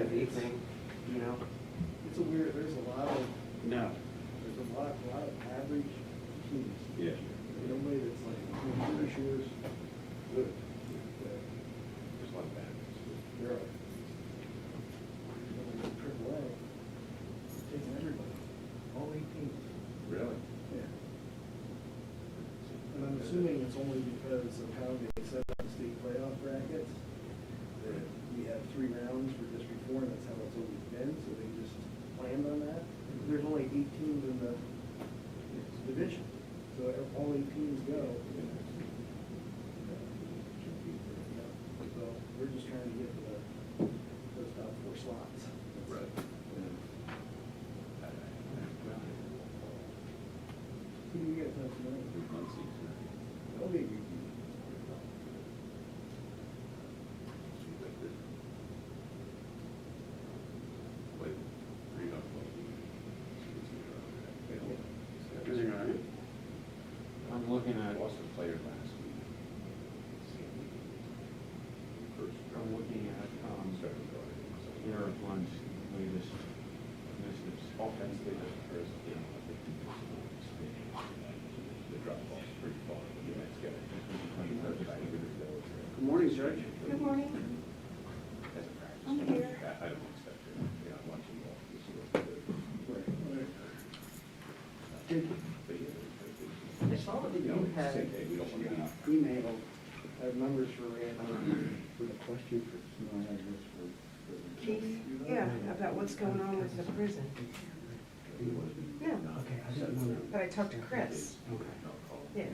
IV thing, you know? It's a weird, there's a lot of No. average teams. Yeah. Nobody that's like, pretty sure is good. There's a lot of bad ones. There are. Triple A, taking everybody, all 18. Really? Yeah. And I'm assuming it's only because of how they set up the state playoff brackets, that we have 3 rounds for District 4, and that's how it's always been, so they just planned on that. There's only 8 teams in the division, so all 8 teams go. So we're just trying to get to those top 4 slots. Right. Who do you guys have tonight? That'll be a good game. Everything all right? I'm looking at, Boston played last week. I'm looking at, Eric Lund's latest messages. Offensively, just first, you know, the drop ball's pretty far. Good morning, Judge. Good morning. I'm here. I don't expect it. You know, watching ball. I saw that you had We don't want to be. emailed numbers for Rand. With a question for, Keith? Yeah, about what's going on with the prison. Yeah, Okay, I didn't know. but I talked to Chris. Okay. Yeah. I'll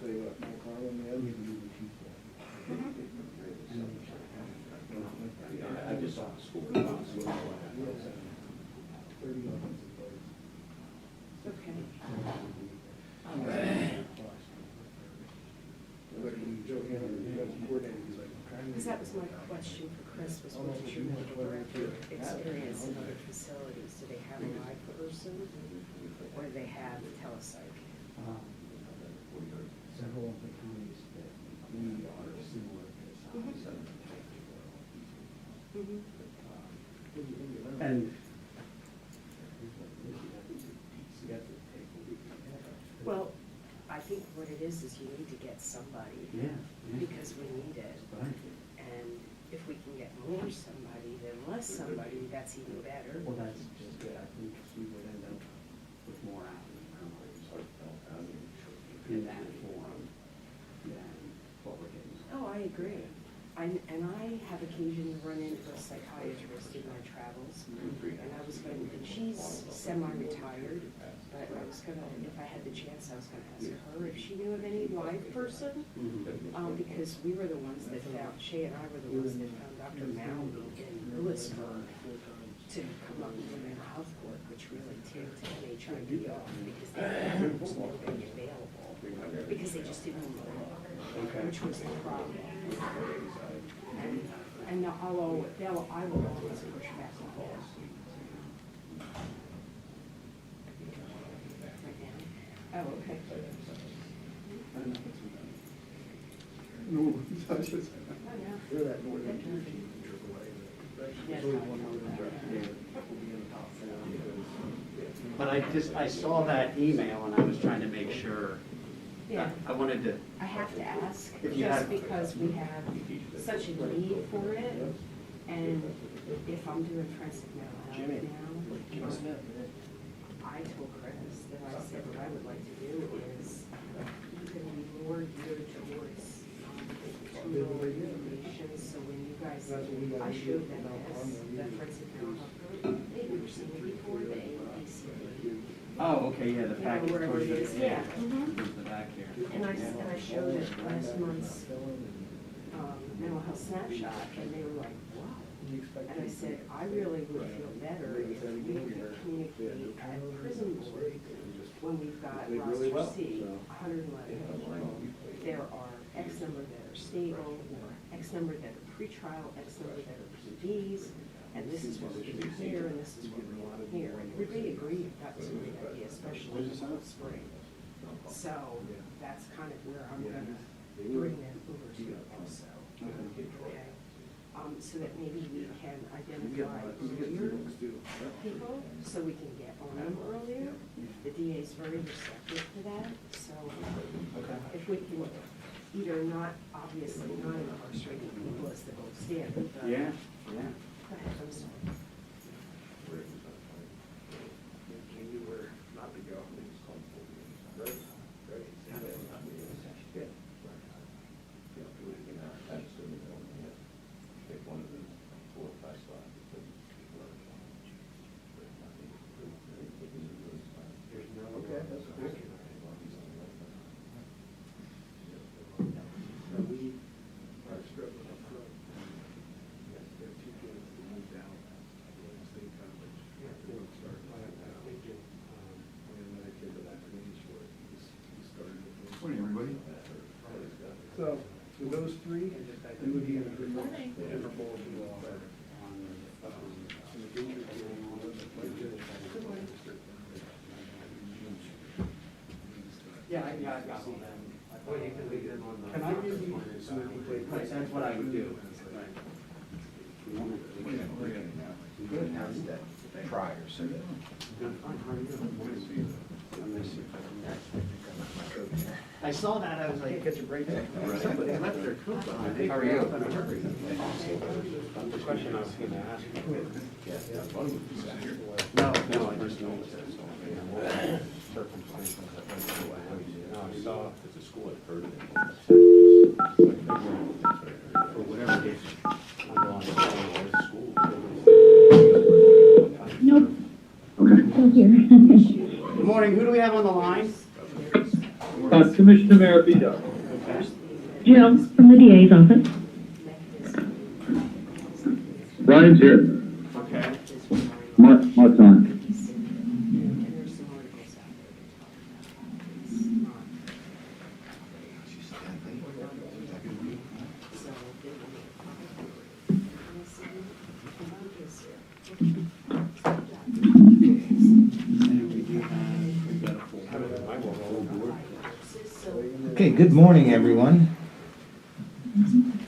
tell you what, Mike Harlan, man. I just saw school. 30 offensive players. Okay. Because that was my question for Chris, was what did you have director experience in other facilities? Do they have a live person, or do they have telepsych? Several of the counties that we are similar to. And Well, I think what it is you need to get somebody. yeah. Because we need it. Right. And if we can get more somebody than less somebody, that's even better. Well, that's just good. I think we would end up with more hours in that form than what we're getting. Oh, I agree. And I have occasion to run into a psychiatrist in my travels. And I was going, and she's semi-retired, but I was gonna, if I had the chance, I was gonna ask her if she knew of any live person. Because we were the ones that found, Shay and I were the ones that found Dr. Moundy in Lewisburg to come up with a mental health court, which really tipped HIV off because they was not going to be available. Because they just didn't know, which was the problem. And I will always push back on that. Right now? Oh, okay. No, I just, Oh, yeah. they're that northern tier team in AAA. There's only one northern tier. Will be in the top 4. But I saw that email and I was trying to make sure. Yeah. I wanted to. I have to ask, If you just have- because we have such a need for it, and if I'm doing forensic mental health now, I told Chris that I said what I would like to do is even be more geared towards tool information, so when you guys, I showed them this, the forensic mental health group, they've never seen it before, the AAPC. Oh, okay, yeah, the package. Wherever it is, yeah. The back here. And I showed it last month's mental health snapshot, and they were like, wow. And I said, I really would feel better if we could communicate at prison board when we've got roster C, 111. There are X number that are stable, or X number that are pretrial, X number that are PDs, and this is what we do here, and this is what we want here. And everybody agreed that was a great idea, especially in the spring. So that's kind of where I'm gonna bring them over to also. Okay. so that maybe we can identify earlier people, so we can get on them earlier. The DA is very receptive to that, so if we can either not, obviously not incarcerating people as the gold standard, but. Yeah. Go ahead, I'm sorry. Can you where not to go? Ready? One of the 4 or 5 spots. Okay, that's good. Now we are struggling up front. There are 2 kids that moved out of state college. They don't start right now. And another kid that I arranged for, he started with me. Morning, everybody. So, with those 3, we would be in a good interval Yeah, I got all them. Can I give you some input? That's what I would do. Good, how's that prior, so that. I saw that, I was like, Catch a break. somebody left their coat behind. How are you? The question I was gonna ask. No, No, I just noticed that. Circumstances that went through. No, I saw At the school, I've heard of it. for whatever it is. Underlying school. Nope. Okay. Still here. Good morning, who do we have on the line? Commissioner Maravito. Jim, from the DA's office. Brian's here. Okay. Mark's on. And there's some articles out there that talk about this. So they will Okay, good morning, everyone.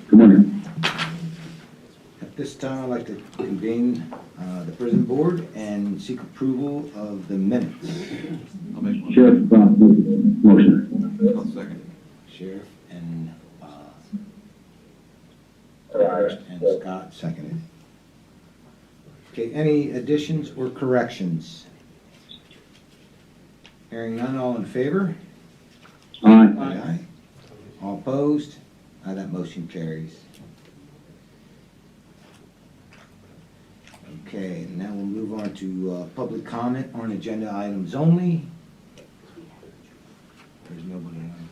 Good morning. At this time, I'd like to convene the prison board and seek approval of the minutes. I'll make one. Sheriff, motion. I'll second. Sheriff and Aye. and Scott seconded. Okay, any additions or corrections? Hearing none, all in favor? Aye. Aye. All opposed? That motion carries. Okay, now we'll move on to public comment on agenda items only. There's nobody on.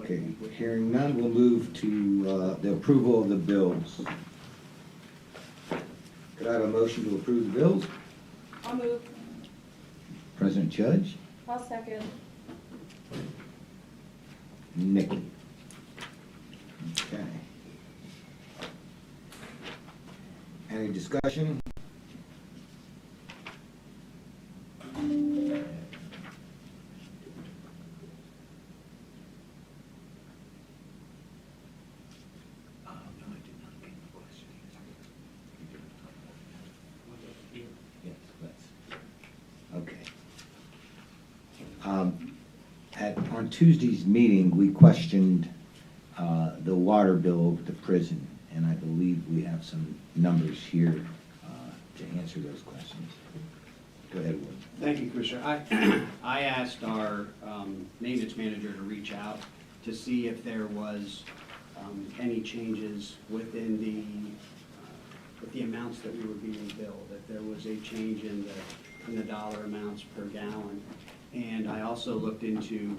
Okay, hearing none, we'll move to the approval of the bills. Could I have a motion to approve the bills? I'll move. President Judge? I'll second. Nikki. Okay. Any discussion? Okay. On Tuesday's meeting, we questioned the water bill of the prison, and I believe we have some numbers here to answer those questions. Go ahead, Wood. Thank you, Commissioner. I asked our maintenance manager to reach out to see if there was any changes within with the amounts that we were being billed, if there was a change in the dollar amounts per gallon. And I also looked into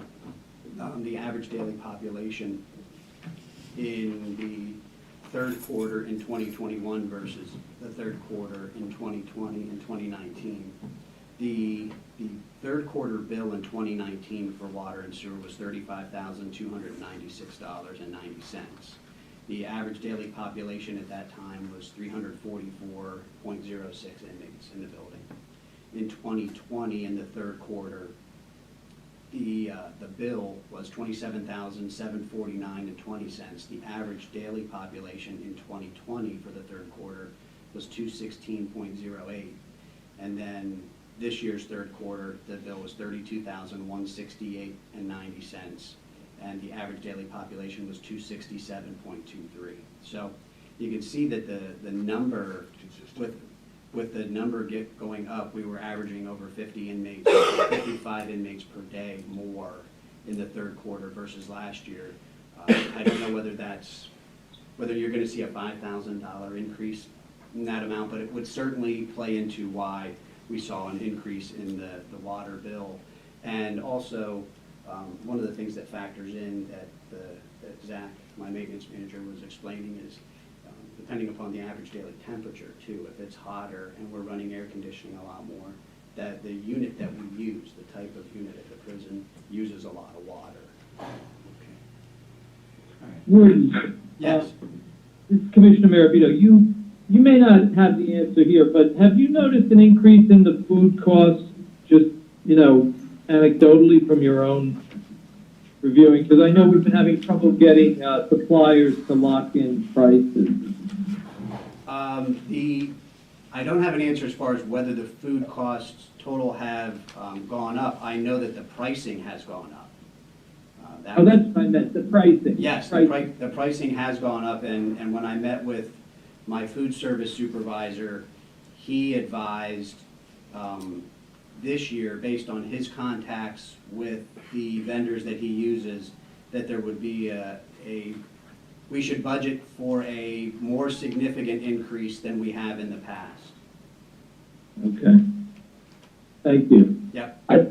the average daily population in the third quarter in 2021 versus the third quarter in 2020 and 2019. The third quarter bill in 2019 for water and sewer was $35,296.90. The average daily population at that time was 344.06 inmates in the building. In 2020, in the third quarter, the bill was 27,749.20 cents. The average daily population in 2020 for the third quarter was 216.08. And then this year's third quarter, the bill was 32,168.90 cents. And the average daily population was 267.23. So you can see that the number, with the number going up, we were averaging over 50 inmates, 55 inmates per day more in the third quarter versus last year. I don't know whether you're going to see a $5,000 increase in that amount, but it would certainly play into why we saw an increase in the water bill. And also, one of the things that factors in that Zach, my maintenance manager, was explaining is depending upon the average daily temperature too. If it's hotter and we're running air conditioning a lot more, that the unit that we use, the type of unit at the prison, uses a lot of water. Warden, Yes. this is Commissioner Maravito. You may not have the answer here, but have you noticed an increase in the food costs, just, anecdotally from your own reviewing? Because I know we've been having trouble getting suppliers to lock in prices. I don't have an answer as far as whether the food costs total have gone up. I know that the pricing has gone up. Oh, that's what I meant, the pricing. Yes, the pricing has gone up, and when I met with my food service supervisor, he advised this year, based on his contacts with the vendors that he uses, that there would be we should budget for a more significant increase than we have in the past. Okay. Thank you. Yep. I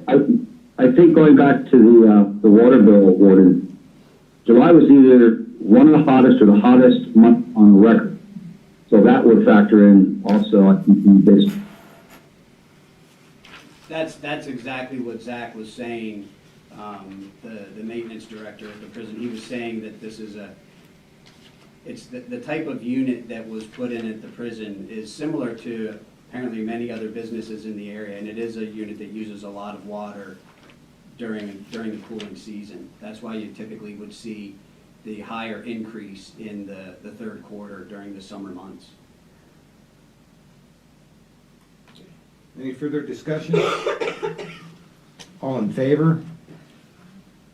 think going back to the water bill, Warden, July was either one of the hottest or the hottest month on record. So that would factor in also, I think, in this. That's exactly what Zach was saying, the maintenance director at the prison. He was saying that this is it's the type of unit that was put in at the prison is similar to apparently many other businesses in the area, and it is a unit that uses a lot of water during the cooling season. That's why you typically would see the higher increase in the third quarter during the summer months. Any further discussion? All in favor?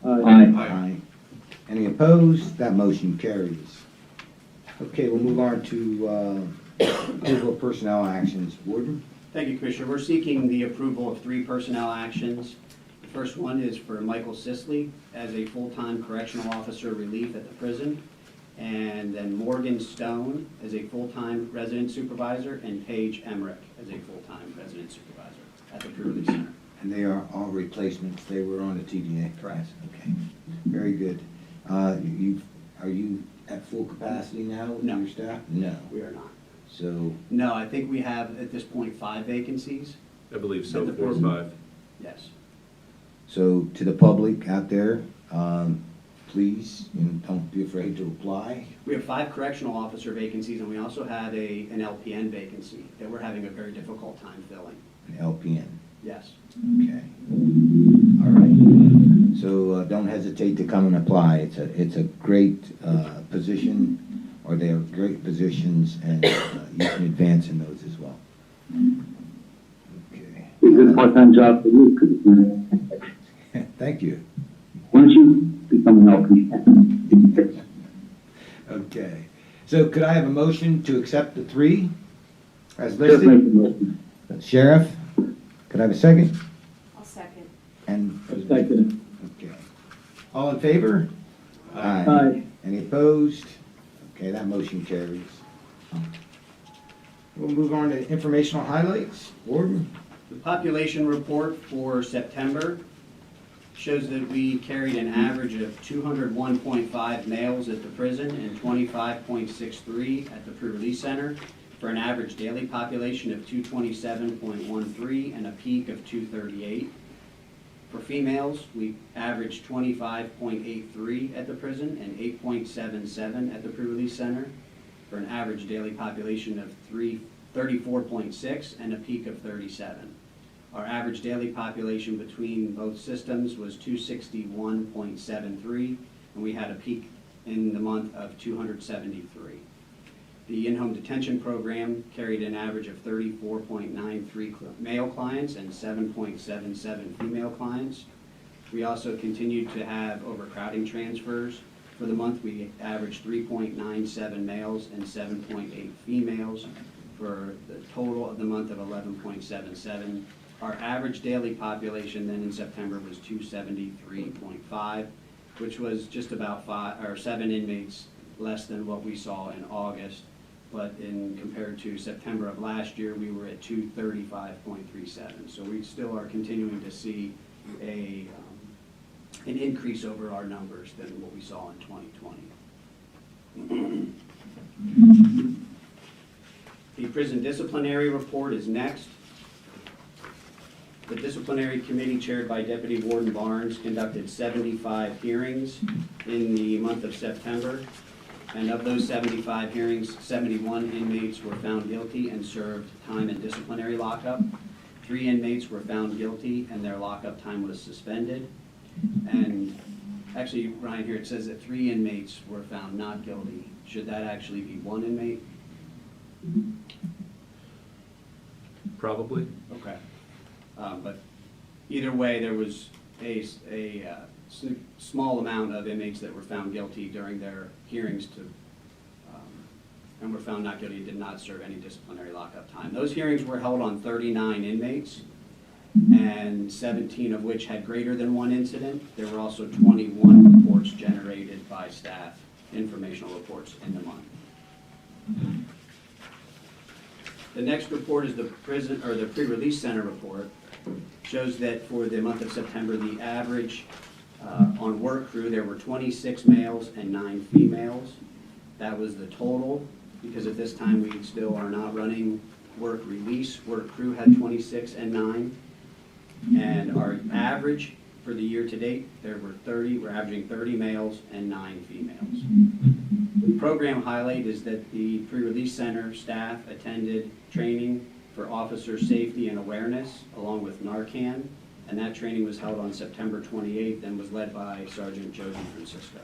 Aye. Any opposed? That motion carries. Okay, we'll move on to approval of personnel actions. Warden? Thank you, Commissioner. We're seeking the approval of 3 personnel actions. The first one is for Michael Sisley as a full-time correctional officer relief at the prison, and then Morgan Stone as a full-time resident supervisor, and Paige Emmerich as a full-time resident supervisor at the pre-release center. And they are all replacements. They were on the TDA. Correct. Okay, very good. Are you at full capacity now with No. your staff? No. We are not. So, No, I think we have at this point 5 vacancies. I believe so, At the 4 or prison. 5. Yes. so to the public out there, please, don't be afraid to apply. We have 5 correctional officer vacancies, and we also have an LPN vacancy that we're having a very difficult time filling. An LPN. Yes. Okay. All right. So don't hesitate to come and apply. It's a great position, or they are great positions, and you can advance in those as well. Okay. It's a good part-time job for you, because Thank you. why don't you become an LP? Okay. So could I have a motion to accept the 3 as Just make the listed? motion. Sheriff, could I have a second? I'll second. And, I second okay. All in favor? it. Aye. Any opposed? Okay, that motion carries. We'll move on to informational highlights. Warden? The population report for September shows that we carried an average of 201.5 males at the prison and 25.63 at the pre-release center, for an average daily population of 227.13 and a peak of 238. For females, we averaged 25.83 at the prison and 8.77 at the pre-release center, for an average daily population of 34.6 and a peak of 37. Our average daily population between both systems was 261.73, and we had a peak in the month of 273. The in-home detention program carried an average of 34.93 male clients and 7.77 female clients. We also continued to have overcrowding transfers. For the month, we averaged 3.97 males and 7.8 females for the total of the month of 11.77. Our average daily population then in September was 273.5, which was just about 7 inmates less than what we saw in August. But in compared to September of last year, we were at 235.37. So we still are continuing to see an increase over our numbers than what we saw in 2020. The prison disciplinary report is next. The disciplinary committee chaired by Deputy Warden Barnes conducted 75 hearings in the month of September. And of those 75 hearings, 71 inmates were found guilty and served time in disciplinary lockup. 3 inmates were found guilty and their lockup time was suspended. And actually, Ryan, here it says that 3 inmates were found not guilty. Should that actually be 1 inmate? Probably. Okay. But either way, there was a small amount of inmates that were found guilty during their hearings and were found not guilty and did not serve any disciplinary lockup time. Those hearings were held on 39 inmates, and 17 of which had greater than 1 incident. There were also 21 reports generated by staff, informational reports in the month. The next report is the pre-release center report. Shows that for the month of September, the average on work crew, there were 26 males and 9 females. That was the total, because at this time we still are not running work release. Work crew had 26 and 9. And our average for the year to date, we're averaging 30 males and 9 females. The program highlight is that the pre-release center staff attended training for officer safety and awareness, along with Narcan, and that training was held on September 28th and was led by Sergeant Joe DeFrancisco.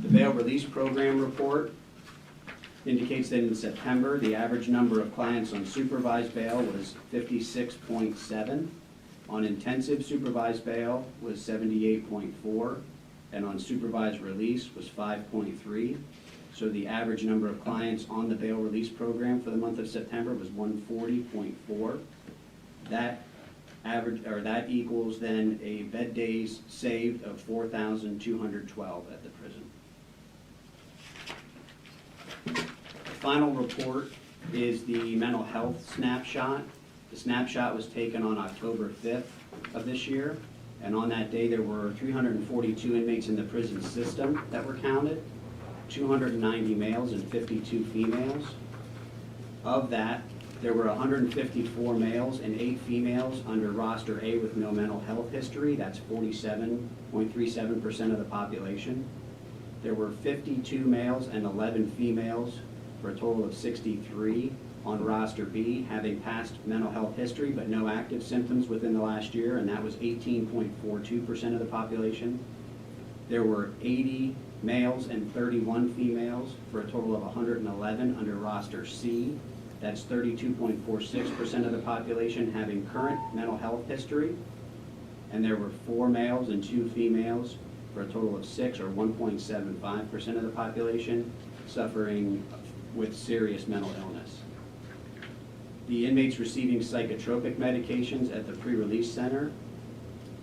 The bail release program report indicates that in September, the average number of clients on supervised bail was 56.7, on intensive supervised bail was 78.4, and on supervised release was 5.3. So the average number of clients on the bail release program for the month of September was 140.4. That equals then a bed days saved of 4,212 at the prison. The final report is the mental health snapshot. The snapshot was taken on October 5th of this year, and on that day there were 342 inmates in the prison system that were counted. 290 males and 52 females. Of that, there were 154 males and 8 females under roster A with no mental health history. That's 47.37% of the population. There were 52 males and 11 females for a total of 63 on roster B, having passed mental health history but no active symptoms within the last year, and that was 18.42% of the population. There were 80 males and 31 females for a total of 111 under roster C. That's 32.46% of the population having current mental health history. And there were 4 males and 2 females for a total of 6, or 1.75% of the population suffering with serious mental illness. The inmates receiving psychotropic medications at the pre-release center,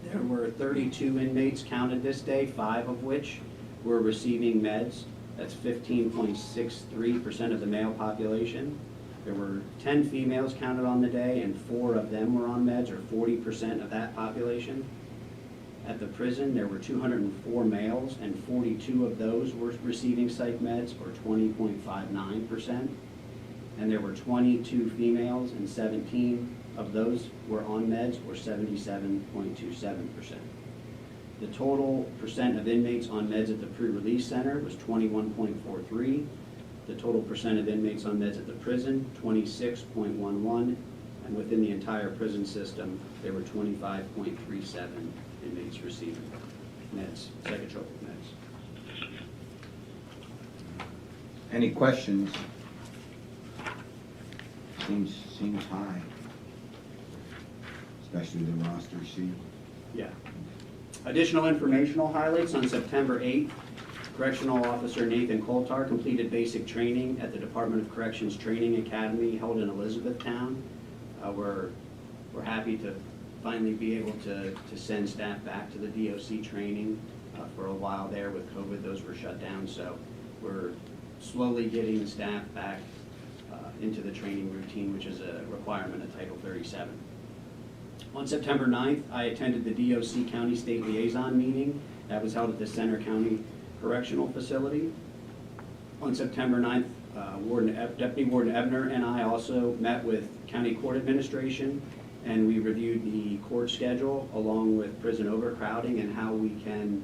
there were 32 inmates counted this day, 5 of which were receiving meds. That's 15.63% of the male population. There were 10 females counted on the day, and 4 of them were on meds, or 40% of that population. At the prison, there were 204 males, and 42 of those were receiving psych meds, or 20.59%. And there were 22 females, and 17 of those were on meds, or 77.27%. The total percent of inmates on meds at the pre-release center was 21.43. The total percent of inmates on meds at the prison, 26.11, and within the entire prison system, there were 25.37 inmates receiving meds, psychotropic meds. Any questions? Seems high, especially the roster sheet. Yeah. Additional informational highlights on September 8th. Correctional Officer Nathan Coltar completed basic training at the Department of Corrections Training Academy held in Elizabethtown. We're happy to finally be able to send staff back to the DOC training. For a while there with COVID, those were shut down, so we're slowly getting the staff back into the training routine, which is a requirement of Title 37. On September 9th, I attended the DOC County State Liaison meeting that was held at the Center County Correctional Facility. On September 9th, Deputy Warden Ebner and I also met with County Court Administration, and we reviewed the court schedule along with prison overcrowding and how we can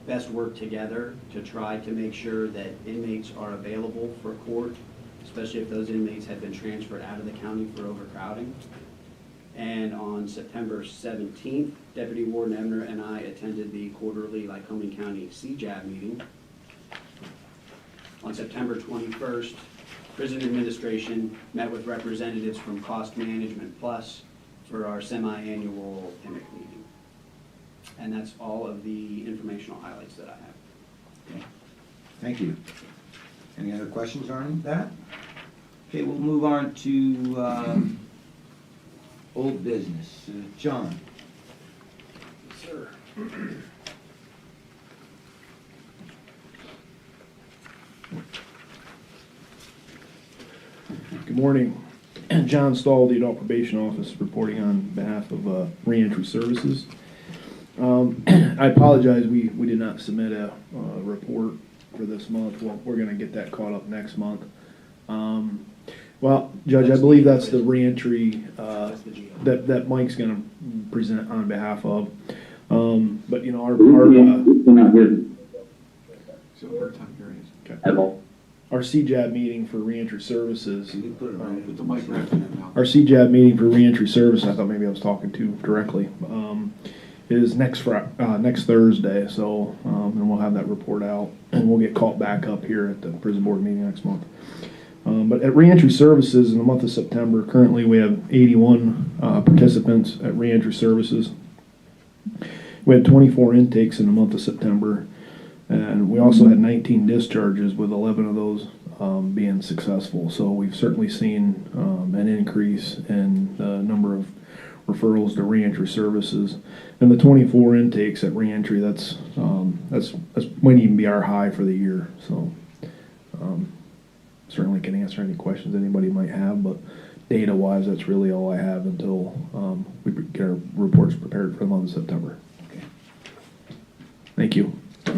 best work together to try to make sure that inmates are available for court, especially if those inmates have been transferred out of the county for overcrowding. And on September 17th, Deputy Warden Ebner and I attended the quarterly Lycoming County CJAB meeting. On September 21st, Prison Administration met with representatives from Cost Management Plus for our semi-annual PIMIC meeting. And that's all of the informational highlights that I have. Okay. Thank you. Any other questions on that? Okay, we'll move on to old business. John. Sir. Good morning. John Stahl, the Adult Probation Office, reporting on behalf of Reentry Services. I apologize, we did not submit a report for this month. Well, we're going to get that caught up next month. Well, Judge, I believe that's the reentry that Mike's going to present on behalf of. But, you know, our CJAB meeting for reentry services. Our CJAB meeting for reentry service, I thought maybe I was talking to directly, is next Thursday. So, and we'll have that report out, and we'll get caught back up here at the prison board meeting next month. But at reentry services in the month of September, currently we have 81 participants at reentry services. We had 24 intakes in the month of September, and we also had 19 discharges, with 11 of those being successful. So we've certainly seen an increase in the number of referrals to reentry services, and the 24 intakes at reentry. That's might even be our high for the year. So certainly can answer any questions anybody might have, but data-wise, that's really all I have until we get our reports prepared for the month of September. Okay. Thank you. Sure.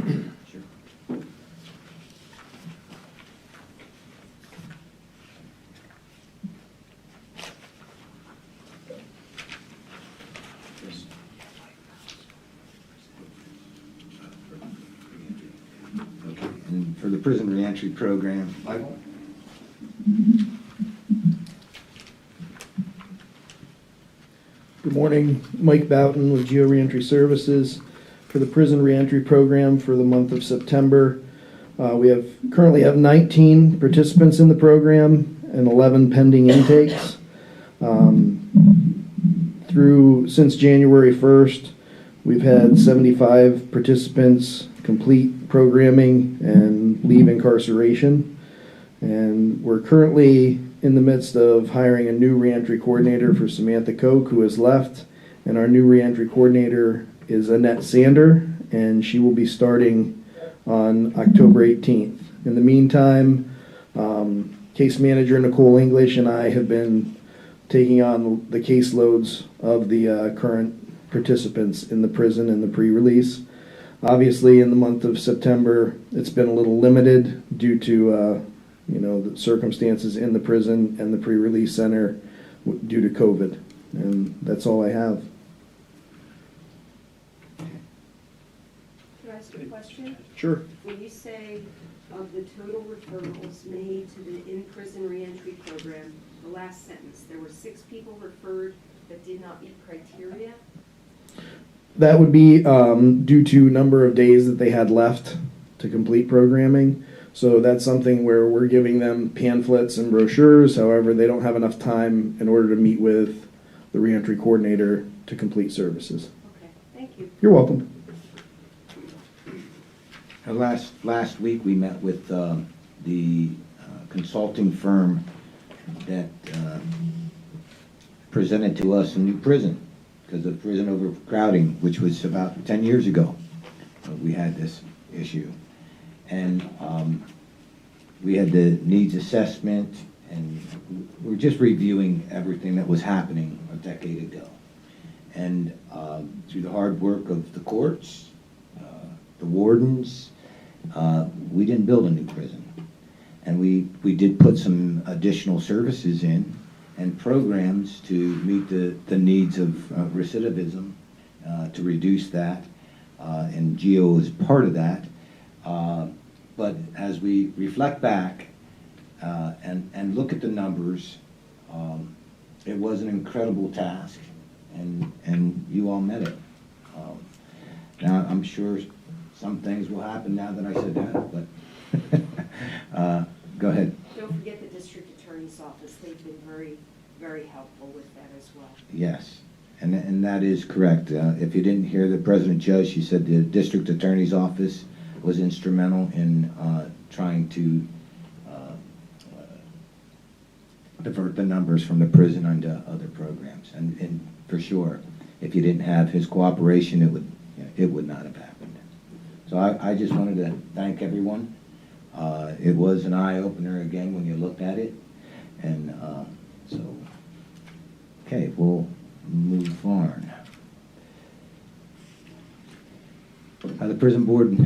Okay. And for the prison reentry program, Michael? Good morning, Mike Boughton with Geo Reentry Services. For the prison reentry program for the month of September, we currently have 19 participants in the program and 11 pending intakes. Since January 1st, we've had 75 participants complete programming and leave incarceration. And we're currently in the midst of hiring a new reentry coordinator for Samantha Koch, who has left. And our new reentry coordinator is Annette Sander, and she will be starting on October 18th. In the meantime, case manager Nicole English and I have been taking on the caseloads of the current participants in the prison and the pre-release. Obviously, in the month of September, it's been a little limited due to the circumstances in the prison and the pre-release center due to COVID. And that's all I have. Can I ask ask a question? Sure. When you say of the total referrals made to the in-prison reentry program, the last sentence, there were 6 people referred that did not meet criteria? That would be due to number of days that they had left to complete programming. So that's something where we're giving them pamphlets and brochures. However, they don't have enough time in order to meet with the reentry coordinator to complete services. Okay, thank you. You're welcome. Last week, we met with the consulting firm that presented to us a new prison because of prison overcrowding, which was about 10 years ago. We had this issue. And we had the needs assessment, and we're just reviewing everything that was happening a decade ago. And through the hard work of the courts, the wardens, we didn't build a new prison. And we did put some additional services in and programs to meet the needs of recidivism, to reduce that, and GEO is part of that. But as we reflect back and look at the numbers, it was an incredible task, and you all met it. Now, I'm sure some things will happen now that I said that, but go ahead. Don't forget the district attorney's office. They've been very, very helpful with that as well. Yes, and that is correct. If you didn't hear the president judge, she said the district attorney's office was instrumental in trying to divert the numbers from the prison onto other programs. And for sure, if you didn't have his cooperation, it would not have happened. So I just wanted to thank everyone. It was an eye-opener again when you looked at it. And so, okay, we'll move on. The prison board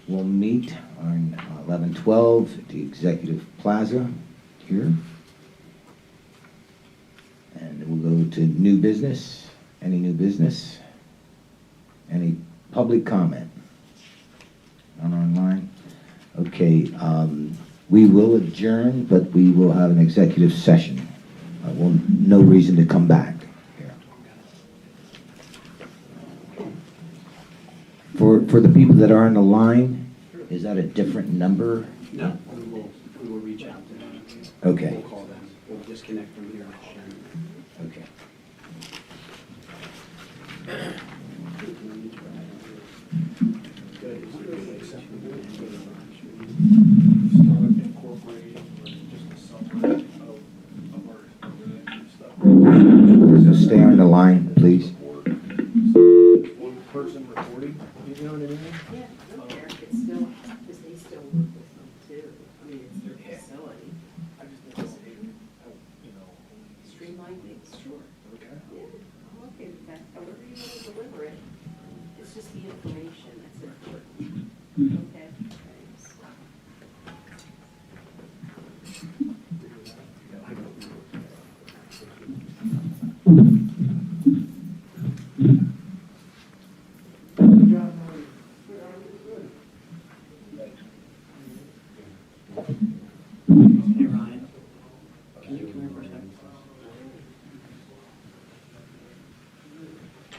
will meet on 11/12 at the Executive Plaza here. And we'll go to new business. Any new business? Any public comment? Not online? Okay, we will adjourn, but we will have an executive session. No reason to come back here. For the people that are on the line, is that a different number? No, we will reach out to them. Okay. We'll call them. We'll disconnect from here. Okay. So stay on the line, please. One person recording, you know what I mean? Yeah, I don't care. It's still, because they still work with them too. I mean, it's their facility. I just think it's, you know. Streamline things, sure. Okay. Yeah, I'm okay with that. However you want to deliver it, it's just the information that's important. Okay, thanks. Hey, Ryan, can you come here for a second?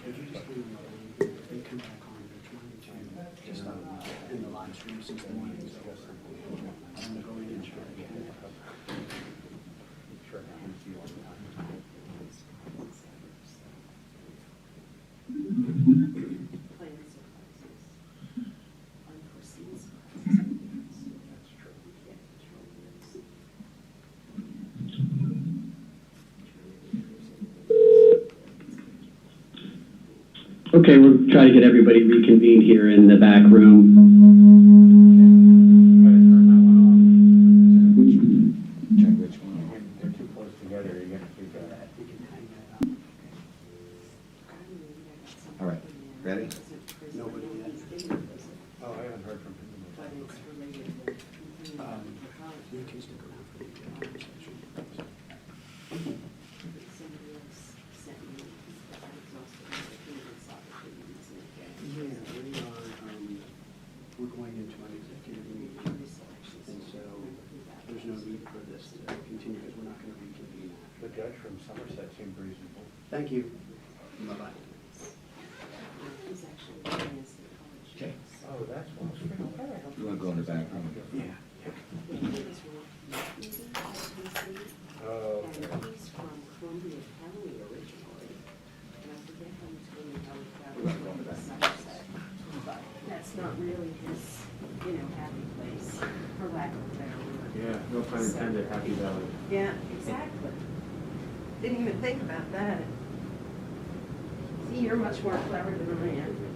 If you just leave they come back on, they're trying to just in the live stream since the morning. I'm gonna go in and try again. Planned surprises, unforeseen surprises. That's true. We can't control this. Okay, we'll try to get everybody reconvened here in the back room. Check which one. They're too close together, you're gonna keep that. We can hang that up. All right, ready? Nobody yet. Oh, I haven't heard from him. But it's related to. You can stick around for the conversation. Somebody else sent me, I exhausted my opinions, opportunities, and Yeah, we are, executive meeting. And so there's no need for this to continue because we're not going to reconvene. The judge from Somerset seemed reasonable. Thank you. Bye-bye. He's actually finance the college. Okay. Oh, that's one. You want to go in the back room? Yeah. Oh, And he's from Columbia County originally, and I forget how much money he got Somerset. But that's not really his, happy place, for lack of a better word. yeah, no pun intended, Happy Valley. Yeah, exactly. Didn't even think about that. See, you're much more clever than I am.